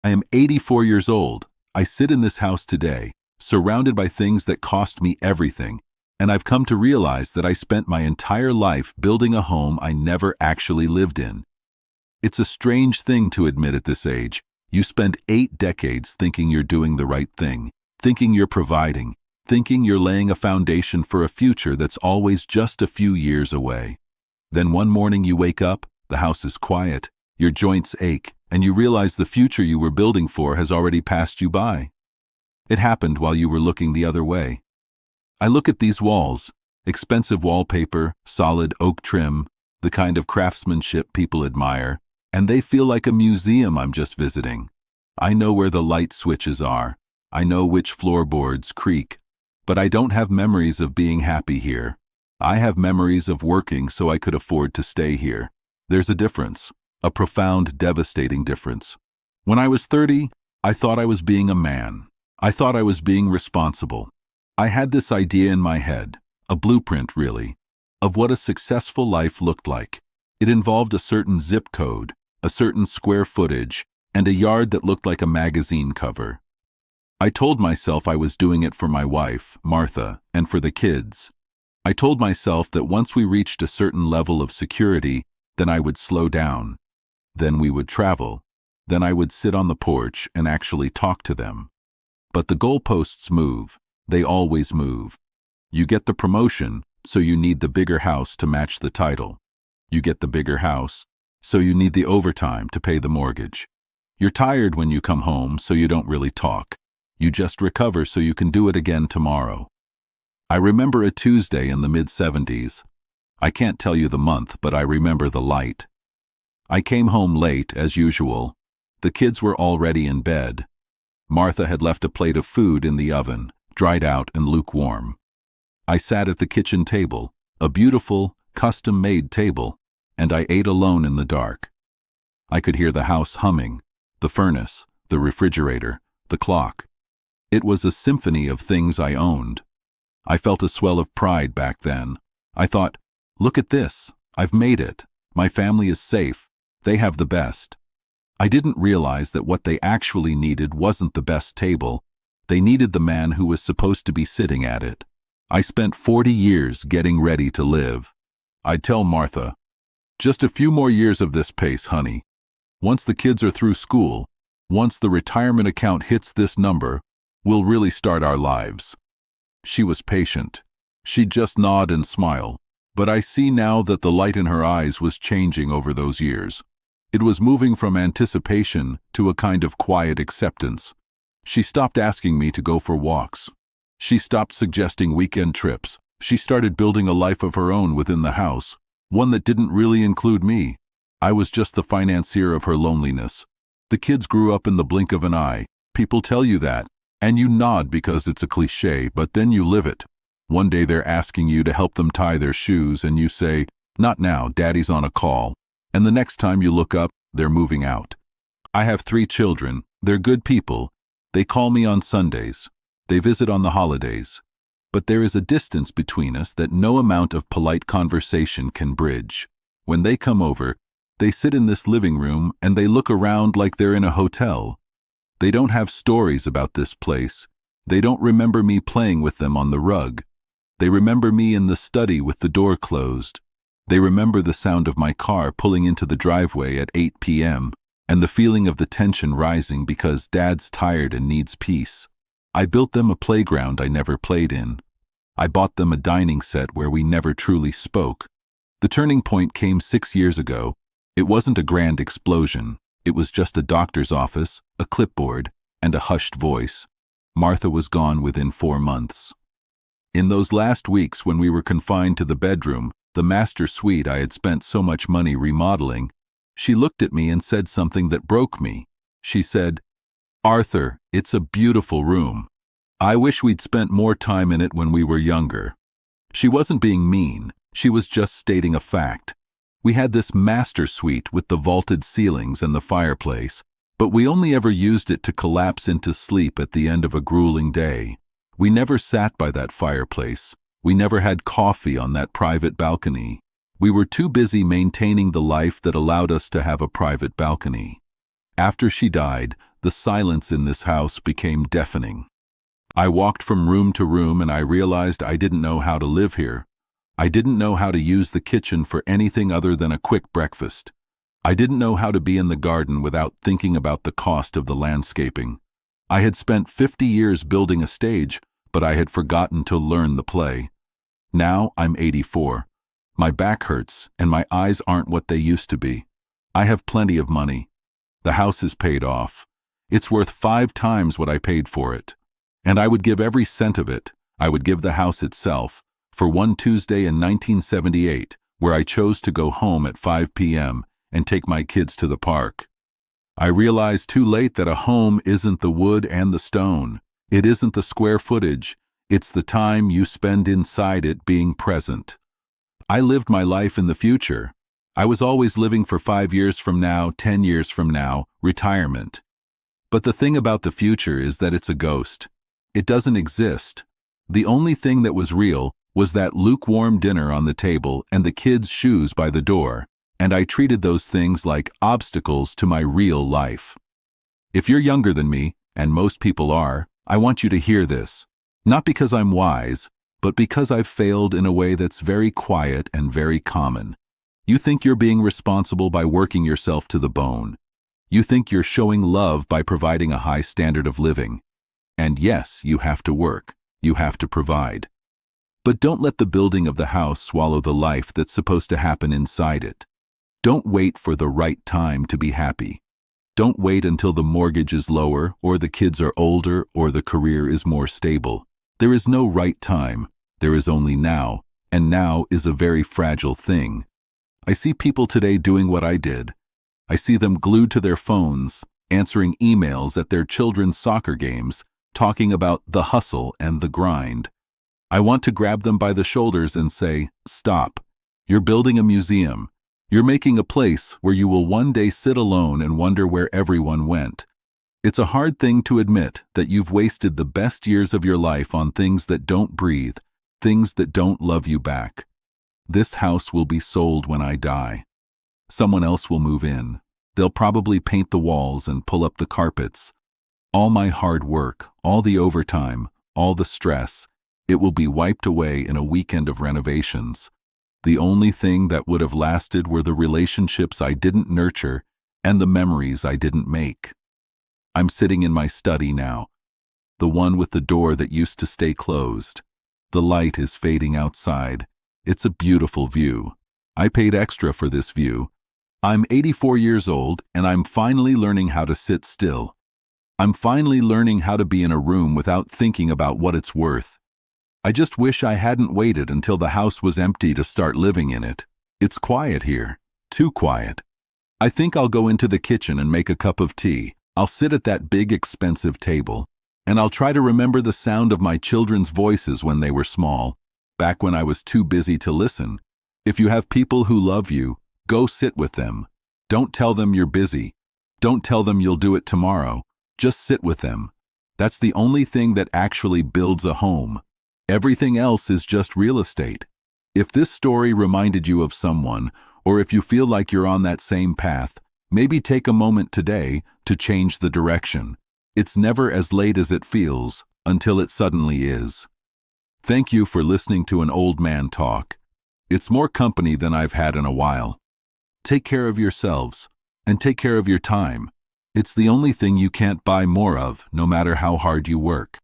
I am 84 years old. I sit in this house today, surrounded by things that cost me everything, and I've come to realize that I spent my entire life building a home I never actually lived in. It's a strange thing to admit at this age. You spend 8 decades thinking you're doing the right thing, thinking you're providing, thinking you're laying a foundation for a future that's always just a few years away. Then one morning you wake up, the house is quiet, your joints ache, and you realize the future you were building for has already passed you by. It happened while you were looking the other way. I look at these walls, expensive wallpaper, solid oak trim, the kind of craftsmanship people admire, and they feel like a museum I'm just visiting. I know where the light switches are. I know which floorboards creak. But I don't have memories of being happy here. I have memories of working so I could afford to stay here. There's a difference, a profound, devastating difference. When I was 30, I thought I was being a man. I thought I was being responsible. I had this idea in my head, a blueprint really, of what a successful life looked like. It involved a certain zip code, a certain square footage, and a yard that looked like a magazine cover. I told myself I was doing it for my wife, Martha, and for the kids. I told myself that once we reached a certain level of security, then I would slow down. Then we would travel. Then I would sit on the porch and actually talk to them. But the goalposts move. They always move. You get the promotion, so you need the bigger house to match the title. You get the bigger house, so you need the overtime to pay the mortgage. You're tired when you come home, so you don't really talk. You just recover so you can do it again tomorrow. I remember a Tuesday in the mid-70s. I can't tell you the month, but I remember the light. I came home late, as usual. The kids were already in bed. Martha had left a plate of food in the oven, dried out and lukewarm. I sat at the kitchen table, a beautiful, custom-made table, and I ate alone in the dark. I could hear the house humming, the furnace, the refrigerator, the clock. It was a symphony of things I owned. I felt a swell of pride back then. I thought, look at this, I've made it. My family is safe. They have the best. I didn't realize that what they actually needed wasn't the best table. They needed the man who was supposed to be sitting at it. I spent 40 years getting ready to live. I'd tell Martha, just a few more years of this pace, honey. Once the kids are through school, once the retirement account hits this number, we'll really start our lives. She was patient. She'd just nod and smile, but I see now that the light in her eyes was changing over those years. It was moving from anticipation to a kind of quiet acceptance. She stopped asking me to go for walks. She stopped suggesting weekend trips. She started building a life of her own within the house, one that didn't really include me. I was just the financier of her loneliness. The kids grew up in the blink of an eye. People tell you that, and you nod because it's a cliché, but then you live it. One day they're asking you to help them tie their shoes, and you say, "Not now, Daddy's on a call." And the next time you look up, they're moving out. I have 3 children. They're good people. They call me on Sundays. They visit on the holidays. But there is a distance between us that no amount of polite conversation can bridge. When they come over, they sit in this living room and they look around like they're in a hotel. They don't have stories about this place. They don't remember me playing with them on the rug. They remember me in the study with the door closed. They remember the sound of my car pulling into the driveway at 8 p.m. and the feeling of the tension rising because Dad's tired and needs peace. I built them a playground I never played in. I bought them a dining set where we never truly spoke. The turning point came 6 years ago. It wasn't a grand explosion. It was just a doctor's office, a clipboard, and a hushed voice. Martha was gone within 4 months. In those last weeks when we were confined to the bedroom, the master suite I had spent so much money remodeling, she looked at me and said something that broke me. She said, "Arthur, it's a beautiful room. I wish we'd spent more time in it when we were younger." She wasn't being mean. She was just stating a fact. We had this master suite with the vaulted ceilings and the fireplace, but we only ever used it to collapse into sleep at the end of a grueling day. We never sat by that fireplace. We never had coffee on that private balcony. We were too busy maintaining the life that allowed us to have a private balcony. After she died, the silence in this house became deafening. I walked from room to room and I realized I didn't know how to live here. I didn't know how to use the kitchen for anything other than a quick breakfast. I didn't know how to be in the garden without thinking about the cost of the landscaping. I had spent 50 years building a stage, but I had forgotten to learn the play. Now I'm 84. My back hurts and my eyes aren't what they used to be. I have plenty of money. The house is paid off. It's worth 5 times what I paid for it. And I would give every cent of it. I would give the house itself for one Tuesday in 1978, where I chose to go home at 5 p.m. and take my kids to the park. I realized too late that a home isn't the wood and the stone. It isn't the square footage. It's the time you spend inside it being present. I lived my life in the future. I was always living for 5 years from now, 10 years from now, retirement. But the thing about the future is that it's a ghost. It doesn't exist. The only thing that was real was that lukewarm dinner on the table and the kids' shoes by the door, and I treated those things like obstacles to my real life. If you're younger than me, and most people are, I want you to hear this. Not because I'm wise, but because I've failed in a way that's very quiet and very common. You think you're being responsible by working yourself to the bone. You think you're showing love by providing a high standard of living. And yes, you have to work. You have to provide. But don't let the building of the house swallow the life that's supposed to happen inside it. Don't wait for the right time to be happy. Don't wait until the mortgage is lower, or the kids are older, or the career is more stable. There is no right time. There is only now, and now is a very fragile thing. I see people today doing what I did. I see them glued to their phones, answering emails at their children's soccer games, talking about the hustle and the grind. I want to grab them by the shoulders and say, stop. You're building a museum. You're making a place where you will one day sit alone and wonder where everyone went. It's a hard thing to admit that you've wasted the best years of your life on things that don't breathe, things that don't love you back. This house will be sold when I die. Someone else will move in. They'll probably paint the walls and pull up the carpets. All my hard work, all the overtime, all the stress, it will be wiped away in a weekend of renovations. The only thing that would have lasted were the relationships I didn't nurture and the memories I didn't make. I'm sitting in my study now, the one with the door that used to stay closed. The light is fading outside. It's a beautiful view. I paid extra for this view. I'm 84 years old and I'm finally learning how to sit still. I'm finally learning how to be in a room without thinking about what it's worth. I just wish I hadn't waited until the house was empty to start living in it. It's quiet here. Too quiet. I think I'll go into the kitchen and make a cup of tea. I'll sit at that big expensive table, and I'll try to remember the sound of my children's voices when they were small, back when I was too busy to listen. If you have people who love you, go sit with them. Don't tell them you're busy. Don't tell them you'll do it tomorrow. Just sit with them. That's the only thing that actually builds a home. Everything else is just real estate. If this story reminded you of someone, or if you feel like you're on that same path, maybe take a moment today to change the direction. It's never as late as it feels until it suddenly is. Thank you for listening to an old man talk. It's more company than I've had in a while. Take care of yourselves and take care of your time. It's the only thing you can't buy more of, no matter how hard you work.